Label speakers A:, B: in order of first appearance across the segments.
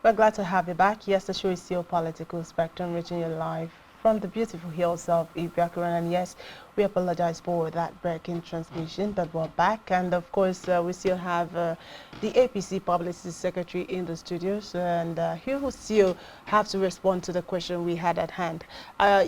A: We're glad to have you back. Yes, the show is still Political Spectrum, reaching you live from the beautiful hills of Ibiakuran. And yes, we apologize for that breaking transmission, but we're back. And of course, we still have the APC Publicity Secretary in the studios, and he will still have to respond to the question we had at hand.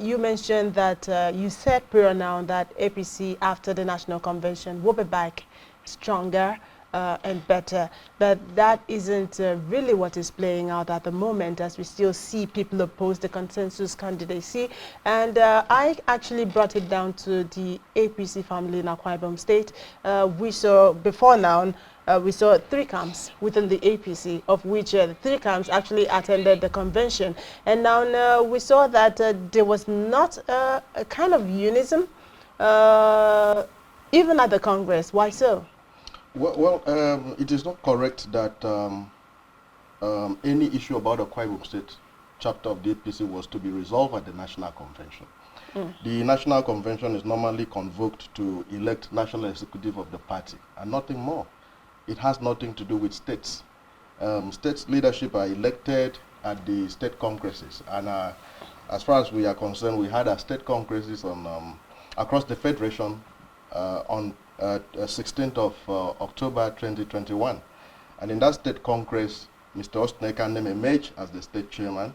A: You mentioned that you said prior now that APC, after the National Convention, will be back stronger and better, but that isn't really what is playing out at the moment, as we still see people oppose the consensus candidacy. And I actually brought it down to the APC family in Akwa Ibom State. We saw before now, we saw 3 camps within the APC, of which 3 camps actually attended the convention. And now we saw that there was not a kind of unison, even at the Congress. Why so?
B: Well, it is not correct that any issue about the Akwa Ibom State chapter of the APC was to be resolved at the National Convention. The National Convention is normally convoked to elect national executive of the party and nothing more. It has nothing to do with states. States leadership are elected at the state congresses, and as far as we are concerned, we had our state congresses on across the federation on 16th of October 2021. And in that state congress, Mr. Ostenekan emerged as the state chairman,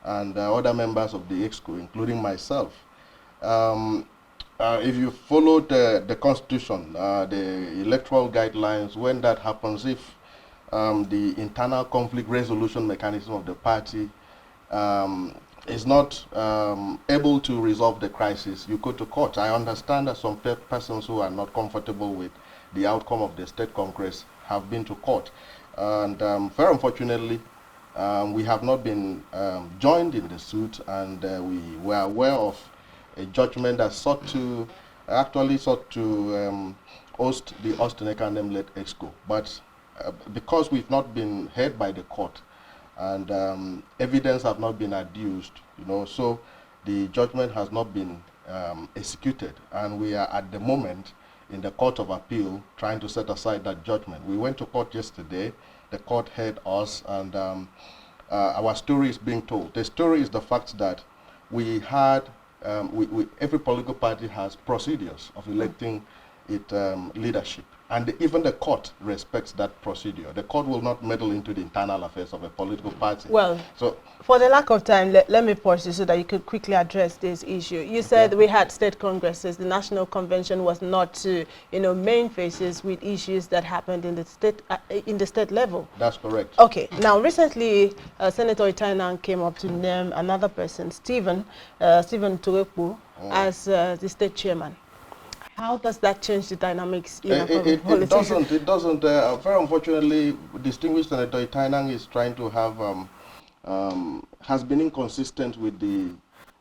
B: and other members of the EXCO, including myself. If you follow the constitution, the electoral guidelines, when that happens, if the internal conflict resolution mechanism of the party is not able to resolve the crisis, you go to court. I understand that some persons who are not comfortable with the outcome of the state congress have been to court. And very unfortunately, we have not been joined in the suit, and we were aware of a judgment that actually sought to host the Ostenekan-led EXCO. But because we've not been heard by the court, and evidence have not been adduced, so the judgment has not been executed, and we are at the moment in the Court of Appeal trying to set aside that judgment. We went to court yesterday, the court heard us, and our story is being told. The story is the fact that we had, every political party has procedures of electing its leadership. And even the court respects that procedure. The court will not meddle into the internal affairs of a political party.
A: Well, so for the lack of time, let me pause you so that you could quickly address this issue. You said we had state congresses. The National Convention was not to, main faces with issues that happened in the state level.
B: That's correct.
A: Okay. Now, recently, Senator Itainan came up to name another person, Stephen Turekwu, as the state chairman. How does that change the dynamics in
B: it doesn't. It doesn't. Very unfortunately, distinguished Senator Itainan is trying to have, has been inconsistent with the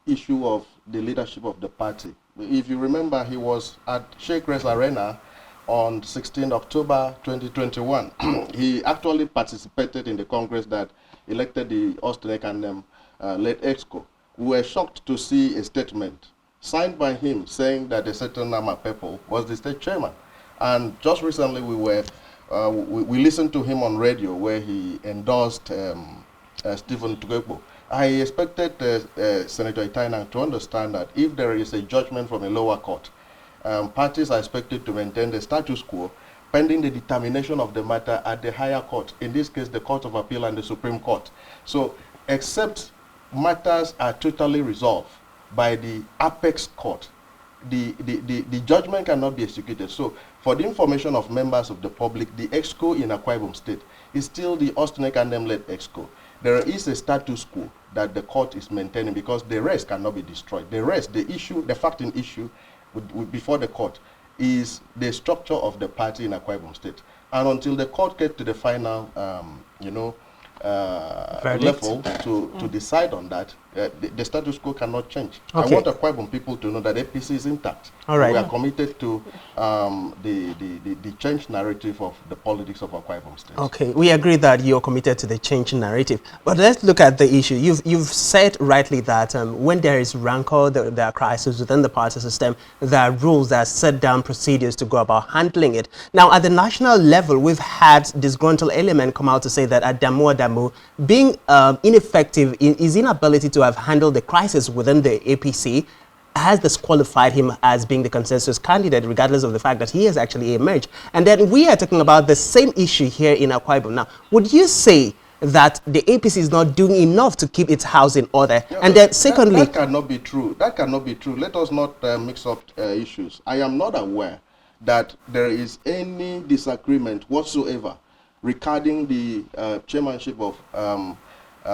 B: issue of the leadership of the party. If you remember, he was at Sheikh Res Arena on 16 October 2021. He actually participated in the Congress that elected the Ostenekan-led EXCO. We were shocked to see a statement signed by him saying that a certain Nama Pepo was the state chairman. And just recently we listened to him on radio where he endorsed Stephen Turekwu. I expected Senator Itainan to understand that if there is a judgment from a lower court, parties are expected to maintain the status quo pending the determination of the matter at the higher court, in this case the Court of Appeal and the Supreme Court. So except matters are totally resolved by the apex court, the judgment cannot be executed. So for the information of members of the public, the EXCO in Akwa Ibom State is still the Ostenekan-led EXCO. There is a status quo that the court is maintaining because the rest cannot be destroyed. The rest, the fact in issue before the court is the structure of the party in Akwa Ibom State. And until the court gets to the final, level to decide on that, the status quo cannot change.
C: Okay.
B: I want the Akwa Ibom people to know that APC is intact.
C: All right.
B: We are committed to the change narrative of the politics of Akwa Ibom State.
C: Okay, we agree that you're committed to the change narrative. But let's look at the issue. You've said rightly that when there is rancor, there are crises within the party system, there are rules that set down procedures to go about handling it. Now, at the national level, we've had disgruntled element come out to say that Adamu being ineffective in his inability to have handled the crisis within the APC has disqualified him as being the consensus candidate, regardless of the fact that he has actually emerged. And then we are talking about the same issue here in Akwa Ibom. Now, would you say that the APC is not doing enough to keep its house in order?
B: Yeah,
C: and then secondly...
B: That cannot be true. That cannot be true. Let us not mix up issues. I am not aware that there is any disagreement whatsoever regarding the chairmanship of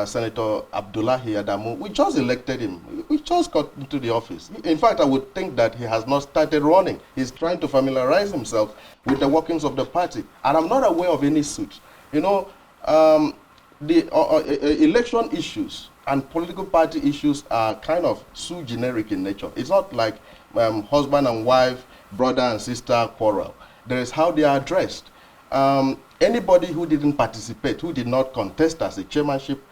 B: Senator Abdullahi Adamu. We just elected him. We just got into the office. In fact, I would think that he has not started running. He's trying to familiarize himself with the workings of the party. And I'm not aware of any suit. You know, the election issues and political party issues are kind of sui generic in nature. It's not like husband and wife, brother and sister quarrel. There is how they are addressed. Anybody who didn't participate, who did not contest as a chairmanship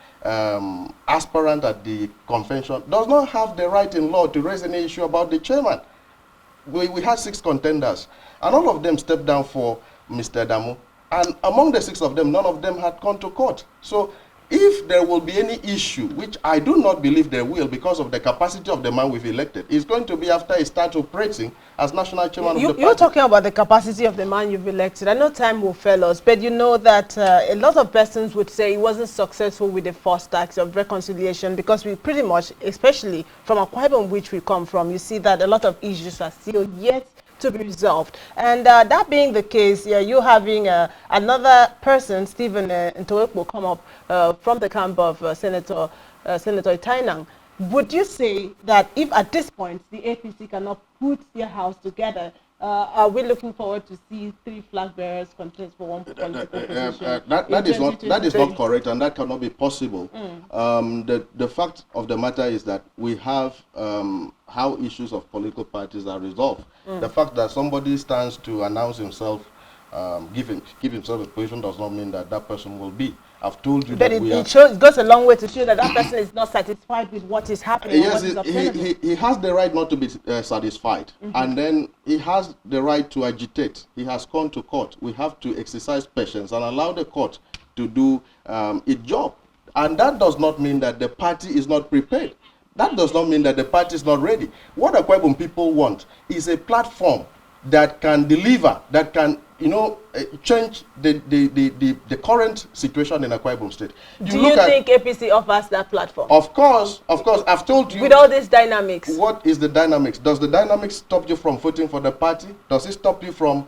B: aspirant at the convention, does not have the right in law to raise any issue about the chairman. We had 6 contenders, and all of them stepped down for Mr. Adamu. And among the 6 of them, none of them had gone to court. So if there will be any issue, which I do not believe there will because of the capacity of the man we've elected, it's going to be after he starts operating as national chairman of the party.
A: You're talking about the capacity of the man you've elected. I know time will fail us, but you know that a lot of persons would say he wasn't successful with the first tax of reconciliation because we pretty much, especially from Akwa Ibom, which we come from, you see that a lot of issues are still yet to be resolved. And that being the case, you having another person, Stephen Ntoekpo, come up from the camp of Senator Itainang. Would you say that if at this point the APC cannot put their house together, are we looking forward to see 3 flag bearers contest for one political position?
B: That is not correct, and that cannot be possible. The fact of the matter is that we have how issues of political parties are resolved. The fact that somebody stands to announce himself, give himself a position, does not mean that that person will be. I've told you
A: but
B: that
A: it goes a long way to show that that person is not satisfied with what is happening.
B: Yes, he has the right not to be satisfied. And then he has the right to agitate. He has gone to court. We have to exercise patience and allow the court to do its job. And that does not mean that the party is not prepared. That does not mean that the party is not ready. What Akwa Ibom people want is a platform that can deliver, that can, you know, change the current situation in Akwa Ibom State.
A: Do you think APC offers that platform?
B: Of course. I've told you.
A: With all these dynamics.
B: What is the dynamics? Does the dynamics stop you from voting for the party? Does it stop you from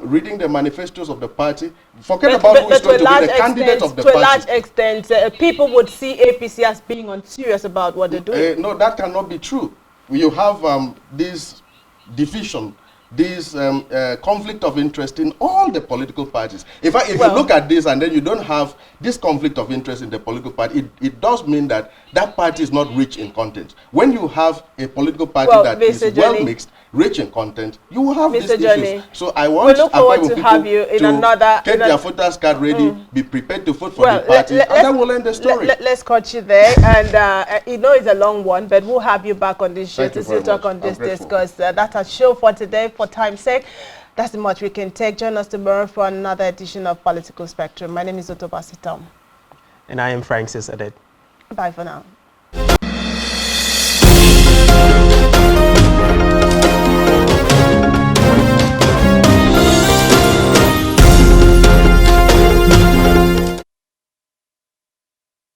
B: reading the manifestos of the party? Forget about who is going to be the candidate of the party.
A: To a large extent, people would see APC as being unserious about what they're doing.
B: No, that cannot be true. You have this division, this conflict of interest in all the political parties. If you look at this and then you don't have this conflict of interest in the political party, it does mean that that party is not rich in content. When you have a political party that is well mixed, rich in content, you will have these issues. So I want
A: to have you in another
B: get their voters card ready, be prepared to vote for the party, and then we'll end the story.
A: Let's cut you there, and you know it's a long one, but we'll have you back on this show to still talk on this because that's our show for today. For time's sake, that's the much we can take. Join us tomorrow for another edition of Political Spectrum. My name is Otto Basitom.
C: And I am Francis Adet.
A: Bye for now.